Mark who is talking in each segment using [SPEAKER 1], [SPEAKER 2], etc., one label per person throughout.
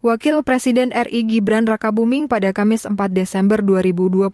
[SPEAKER 1] Wakil Presiden RI Gibran Rakabuming pada Kamis 4 Desember 2025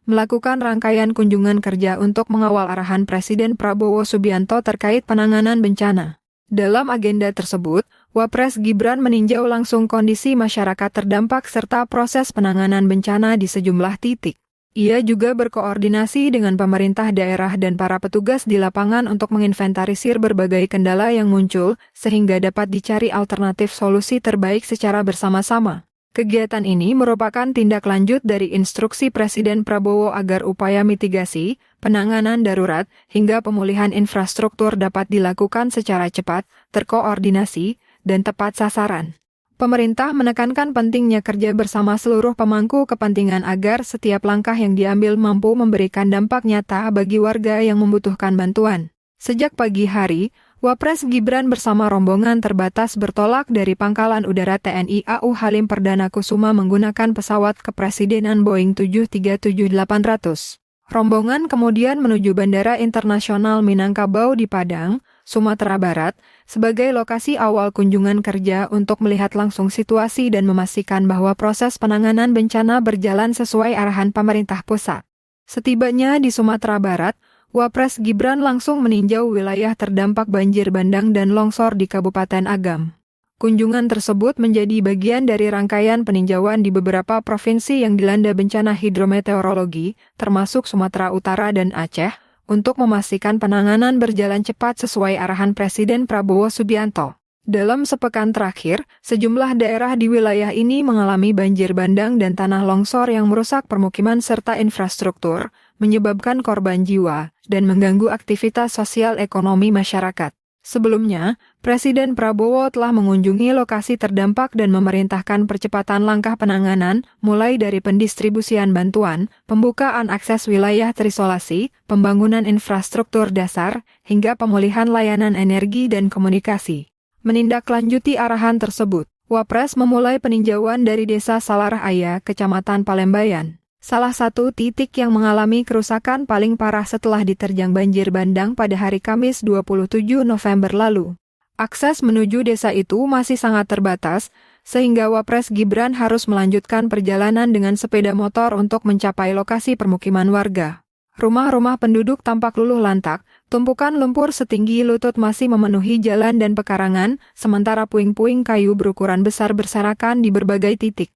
[SPEAKER 1] melakukan rangkaian kunjungan kerja untuk mengawal arahan Presiden Prabowo Subianto terkait penanganan bencana. Dalam agenda tersebut, Wapres Gibran meninjau langsung kondisi masyarakat terdampak serta proses penanganan bencana di sejumlah titik. Ia juga berkoordinasi dengan pemerintah daerah dan para petugas di lapangan untuk menginventarisir berbagai kendala yang muncul, sehingga dapat dicari alternatif solusi terbaik secara bersama-sama. Kegiatan ini merupakan tindak lanjut dari instruksi Presiden Prabowo agar upaya mitigasi, penanganan darurat, hingga pemulihan infrastruktur dapat dilakukan secara cepat, terkoordinasi, dan tepat sasaran. Pemerintah menekankan pentingnya kerja bersama seluruh pemangku kepentingan agar setiap langkah yang diambil mampu memberikan dampak nyata bagi warga yang membutuhkan bantuan. Sejak pagi hari, Wapres Gibran bersama rombongan terbatas bertolak dari Pangkalan Udara TNI AU Halim Perdana Kusuma menggunakan pesawat kepresidenan Boeing 737-800. Rombongan kemudian menuju Bandara Internasional Minangkabau di Padang, Sumatera Barat, sebagai lokasi awal kunjungan kerja untuk melihat langsung situasi dan memastikan bahwa proses penanganan bencana berjalan sesuai arahan pemerintah pusat. Setibanya di Sumatera Barat, Wapres Gibran langsung meninjau wilayah terdampak banjir bandang dan longsor di Kabupaten Agam. Kunjungan tersebut menjadi bagian dari rangkaian peninjauan di beberapa provinsi yang dilanda bencana hidrometeorologi, termasuk Sumatera Utara dan Aceh, untuk memastikan penanganan berjalan cepat sesuai arahan Presiden Prabowo Subianto. Dalam sepekan terakhir, sejumlah daerah di wilayah ini mengalami banjir bandang dan tanah longsor yang merusak permukiman serta infrastruktur, menyebabkan korban jiwa, dan mengganggu aktivitas sosial ekonomi masyarakat. Sebelumnya, Presiden Prabowo telah mengunjungi lokasi terdampak dan memerintahkan percepatan langkah penanganan, mulai dari pendistribusian bantuan, pembukaan akses wilayah terisolasi, pembangunan infrastruktur dasar, hingga pemulihan layanan energi dan komunikasi. Menindaklanjuti arahan tersebut, Wapres memulai peninjauan dari Desa Salaraya, Kecamatan Palembayan. Salah satu titik yang mengalami kerusakan paling parah setelah diterjang banjir bandang pada hari Kamis 27 November lalu. Akses menuju desa itu masih sangat terbatas, sehingga Wapres Gibran harus melanjutkan perjalanan dengan sepeda motor untuk mencapai lokasi permukiman warga. Rumah-rumah penduduk tampak luluh lantak, tumpukan lumpur setinggi lutut masih memenuhi jalan dan pekarangan, sementara puing-puing kayu berukuran besar berserakan di berbagai titik.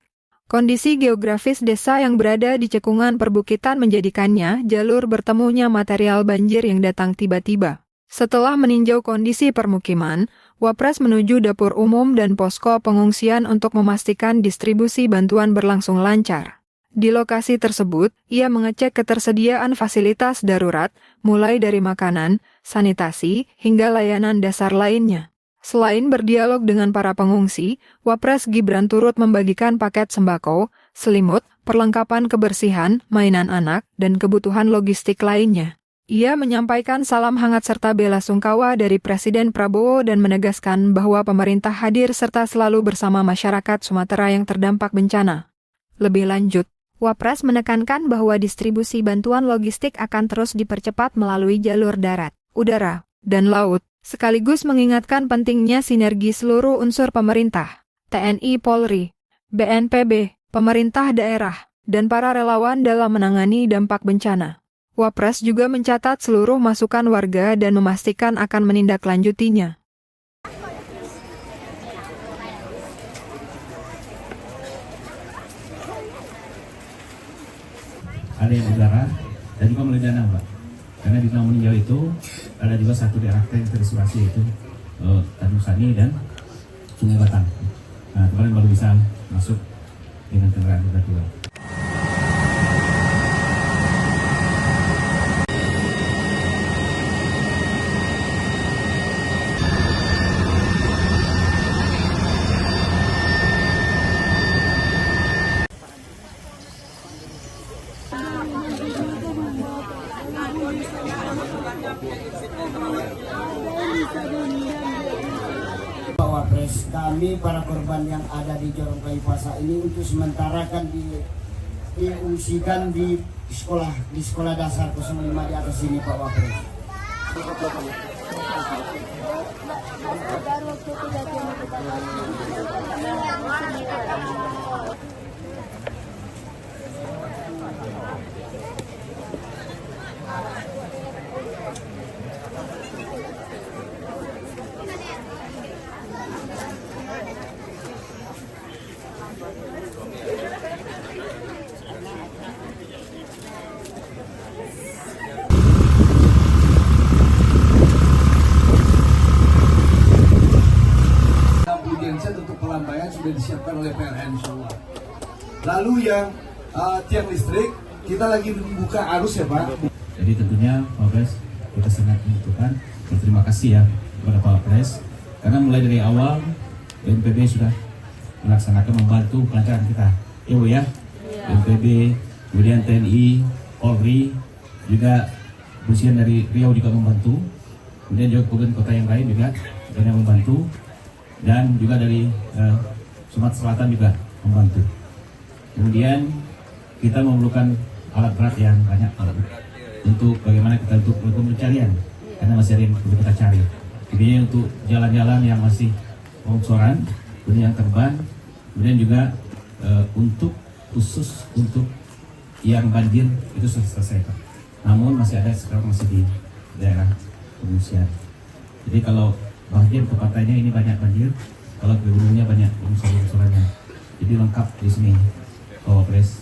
[SPEAKER 1] Kondisi geografis desa yang berada di cekungan perbukitan menjadikannya jalur bertemunya material banjir yang datang tiba-tiba. Setelah meninjau kondisi permukiman, Wapres menuju dapur umum dan posko pengungsian untuk memastikan distribusi bantuan berlangsung lancar. Di lokasi tersebut, ia mengecek ketersediaan fasilitas darurat, mulai dari makanan, sanitasi, hingga layanan dasar lainnya. Selain berdialog dengan para pengungsi, Wapres Gibran turut membagikan paket sembako, selimut, perlengkapan kebersihan, mainan anak, dan kebutuhan logistik lainnya. Ia menyampaikan salam hangat serta bela sungkawa dari Presiden Prabowo dan menegaskan bahwa pemerintah hadir serta selalu bersama masyarakat Sumatera yang terdampak bencana. Lebih lanjut, Wapres menekankan bahwa distribusi bantuan logistik akan terus dipercepat melalui jalur darat, udara, dan laut, sekaligus mengingatkan pentingnya sinergi seluruh unsur pemerintah, TNI Polri, BNPB, pemerintah daerah, dan para relawan dalam menangani dampak bencana. Wapres juga mencatat seluruh masukan warga dan memastikan akan menindaklanjutinya.
[SPEAKER 2] Ada yang udara dan juga melalui danau, Pak. Karena di dalam meninjau itu ada juga satu daerah yang terisolasi, yaitu Tanjung Sani dan Sungai Batang. Nah, kemarin baru bisa masuk dengan kendaraan roda 2.
[SPEAKER 3] Pak Wapres, kami para korban yang ada di Jorong Kayu Pasa ini untuk sementara kan diungsikan di sekolah dasar 05 di atas sini, Pak Wapres. Baru waktu
[SPEAKER 4] PLN sudah disiapkan oleh PLN insya Allah. Lalu yang tiang listrik kita lagi membuka arus ya Pak.
[SPEAKER 2] Jadi tentunya Pak Pres kita sangat membutuhkan berterima kasih ya kepada Pak Pres karena mulai dari awal BNPB sudah melaksanakan membantu kelancaran kita. Ya Bu ya. BNPB, kemudian TNI, Polri, juga kepolisian dari Riau juga membantu. Kemudian juga kabupaten kota yang lain juga banyak membantu, dan juga dari Sumatera Selatan juga membantu. Kemudian kita memerlukan alat berat yang banyak untuk bagaimana kita untuk melakukan pencarian, karena masih ada yang perlu kita cari. Jadi untuk jalan-jalan yang masih longsoran, kemudian yang terbang, kemudian juga untuk khusus untuk yang banjir itu sudah selesai Pak. Namun masih ada sekarang masih di daerah pengungsian. Jadi kalau banjir ke pantainya ini banyak banjir, kalau ke gunungnya banyak longsorannya. Jadi lengkap di sini Pak Pres.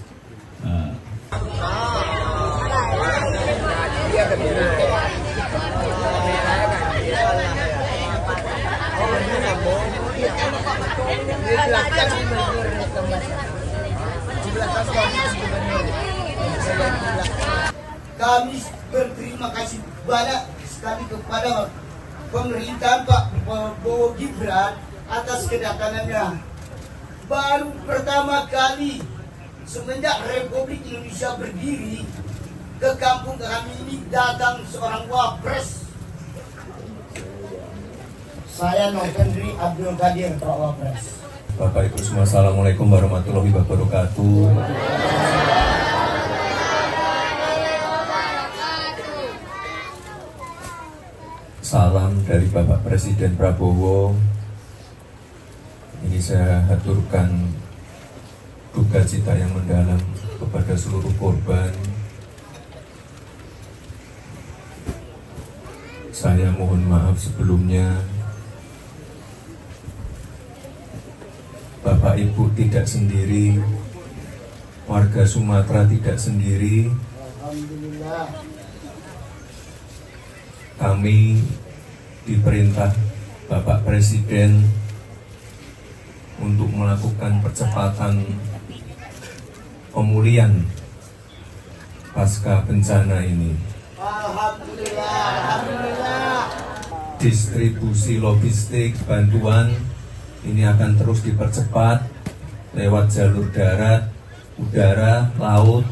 [SPEAKER 3] Kami berterima kasih banyak sekali kepada pemerintah Pak Prabowo Gibran atas kedatangannya. Baru pertama kali semenjak Republik Indonesia berdiri, ke kampung kami ini datang seorang wapres. Saya Novendri Abdul Qadir, Pak Wapres.
[SPEAKER 5] Bapak Ibu semua, Assalamualaikum warahmatullahi wabarakatuh. Salam dari Bapak Presiden Prabowo. Ini saya haturkan duka cita yang mendalam kepada seluruh korban. Saya mohon maaf sebelumnya. Bapak Ibu tidak sendiri, warga Sumatera tidak sendiri.
[SPEAKER 3] Alhamdulillah.
[SPEAKER 5] Kami diperintah Bapak Presiden untuk melakukan percepatan pemulihan pasca bencana ini.
[SPEAKER 3] Alhamdulillah. Alhamdulillah.
[SPEAKER 5] Distribusi logistik bantuan ini akan terus dipercepat lewat jalur darat, udara, laut.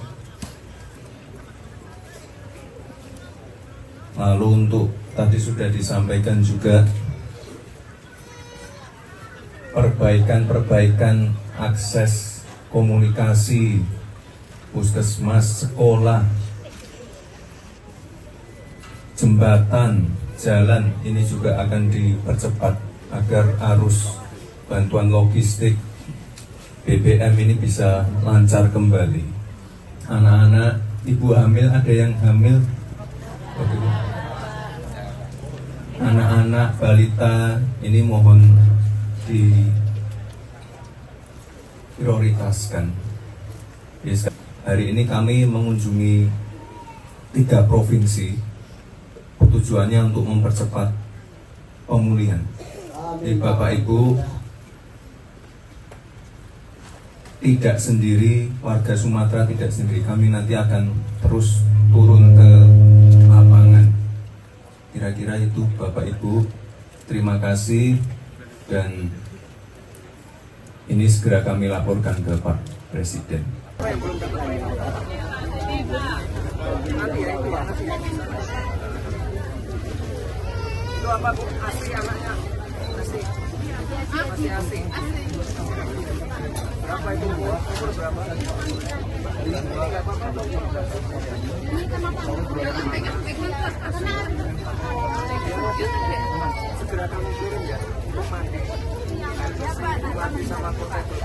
[SPEAKER 5] Lalu untuk tadi sudah disampaikan juga perbaikan akses komunikasi, puskesmas, sekolah, jembatan, jalan ini juga akan dipercepat agar arus bantuan logistik BBM ini bisa lancar kembali. Anak-anak, ibu hamil, ada yang hamil, anak-anak balita ini mohon diprioritaskan. Hari ini kami mengunjungi 3 provinsi, tujuannya untuk mempercepat pemulihan. Jadi Bapak Ibu tidak sendiri, warga Sumatera tidak sendiri. Kami nanti akan terus turun ke lapangan. Kira-kira itu Bapak Ibu. Terima kasih, dan ini segera kami laporkan ke Pak Presiden.
[SPEAKER 6] Itu apa Bu? Asli anaknya? Asli? Masih asli? Berapa itu Bu? Umur berapa? Ini nggak apa-apa. Segera kami kirim ya. Mandi sama kota itu.